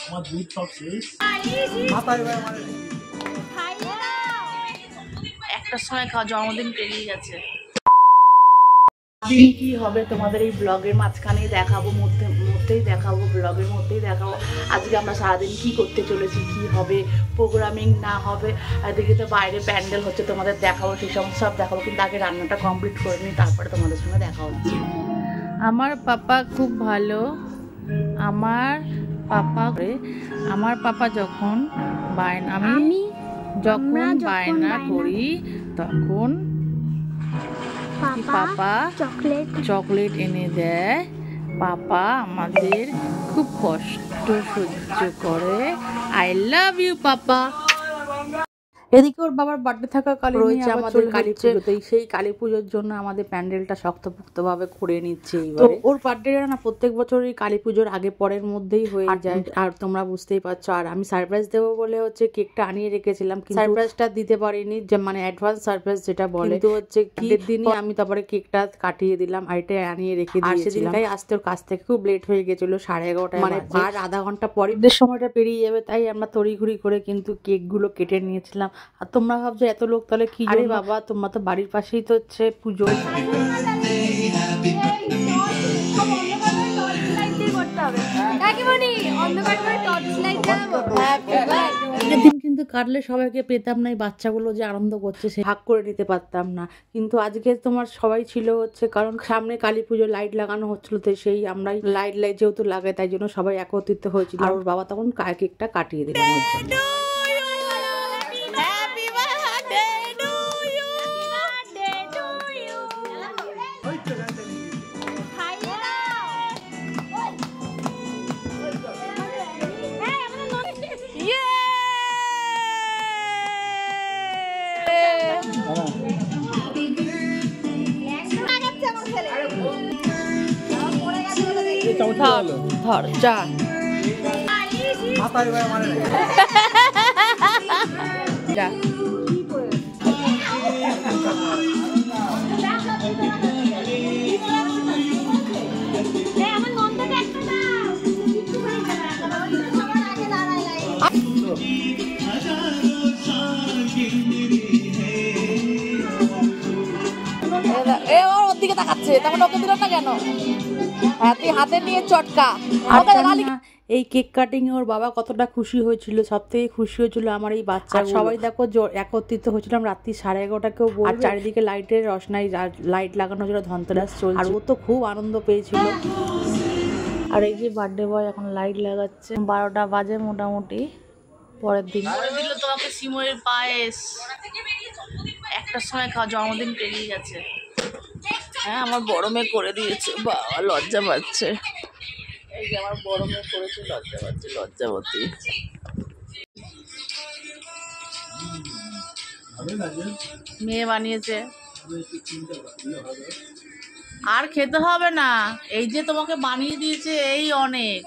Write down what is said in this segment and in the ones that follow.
আমার দুধ সব শেষ। একটার সময় খাওয়া, জন্মদিন পেরিয়ে গেছে। কি হবে তোমাদের এই ব্লগের মাঝখানেই দেখাবো, মধ্যেই দেখাবো, ব্লগের মধ্যেই দেখাবো আজকে আমরা সারাদিন কি করতে চলেছি, কি হবে, প্রোগ্রামিং না হবে। এদিকে তো বাইরে প্যান্ডেল হচ্ছে, তোমাদের দেখাবো, সেই সমস্ত সব দেখাবো। কিন্তু আগে রান্নাটা কমপ্লিট করে নিই, তারপরে তোমাদের সঙ্গে দেখা হচ্ছে। আমার পাপা খুব ভালো। আমার পাপা যখন আমি যখন বায়না করি তখন পাপা চকলেট এনে দেয়। পাপা আমাদের খুব কষ্ট সহ্য করে। I love you papa. এদিকে ওর বাবার বার্থডে থাকাকালীন রয়েছে আমাদের কালী পুজোতেই, সেই কালী পুজোর জন্য আমাদের প্যান্ডেলটা শক্তপোক্ত ভাবে করে নিচ্ছে। ওর বার্থডেটা না প্রত্যেক বছরই কালী পুজোর আগে পরের মধ্যেই হয়ে যায়, আর তোমরা বুঝতেই পারছো। আর আমি সারপ্রাইজ দেবো বলে হচ্ছে কেকটা আনিয়ে রেখেছিলাম, কিন্তু সারপ্রাইজটা দিতে পারিনি, যে মানে অ্যাডভান্স সারপ্রাইজ যেটা বলে। কিন্তু হচ্ছে কি দিনই আমি তারপরে কেকটা কাটিয়ে দিলাম, আর এটা আনিয়ে রেখে দিয়েছিলাম। আর সেদিনটাই আসতে ওর কাছ থেকে খুব লেট হয়ে গেছিল, 11:30, মানে আর আধা ঘন্টা পরে সময়টা পেরিয়ে যাবে, তাই আমরা তড়িঘড়ি করে কিন্তু কেকগুলো কেটে নিয়েছিলাম। আর তোমরা ভাবছো এত লোক তাহলে কি? আরে বাবা, তোমরা তো বাড়ির পাশেই তো হচ্ছে পুজো। সেদিন কিন্তু কাটলে সবাইকে পেতাম না, বাচ্চাগুলো যে আনন্দ করছে সে ভাগ করে নিতে পারতাম না। কিন্তু আজকে তোমার সবাই ছিল হচ্ছে, কারণ সামনে কালী পুজো লাইট লাগানো হচ্ছিল, তো সেই আমরাই লাইট যেহেতু লাগাই তাই জন্য সবাই একত্রিত হয়েছিল। আর ওর বাবা তখন কেকটা কাটিয়ে দিলাম ওর জন্য। ধর যা যা। ওর দিকে তাকাচ্ছে, তখন ওকে দিল না কেন? তুই হাতে নিয়ে চটকা। এই কেক কাটিং এ ওর বাবা কতটা খুশি হয়েছিল, সব থেকে খুশি হয়েছিল আমার এই বাচ্চা। সবাই দেখো একত্রিত হয়েছিলাম রাত্রি 11:30, কেউ আর চারিদিকে লাইটের রসনাই, লাইট লাগানো ছিল, ধনতেরাস চলছে, আর ও তো খুব আনন্দ পেয়েছিল। আর এই যে বার্থডে বয় এখন লাইট লাগাচ্ছে, 12টা বাজে মোটামুটি। পরের দিন দিল তোমাকে সিময়ের পায়েস, একটার সময় খাওয়া, জন্মদিন পেরিয়ে গেছে। হ্যাঁ, আমার বড় মেয়ে করে দিয়েছে, বাবা লজ্জা পাচ্ছে। এই যে আমার বড় মেয়ে করেছে, লজ্জা পাচ্ছে, লজ্জাবতী। মেয়ে বানিয়েছে, আর খেতে হবে না, এই যে তোমাকে বানিয়ে দিয়েছে এই অনেক।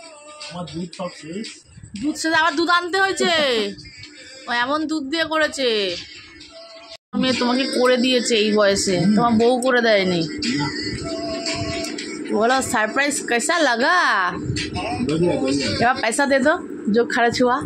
আমার দুধ সব শেষ। দুধ শেষ, আবার দুধ আনতে হয়েছে। ও এমন দুধ দিয়ে করেছে। মেয়ে তোমাকে করে দিয়েছে এই বয়সে, তোমার বউ করে দেয়নি। बोलो सरप्राइज कैसा लगा? पैसा दे दो जो खर्च हुआ।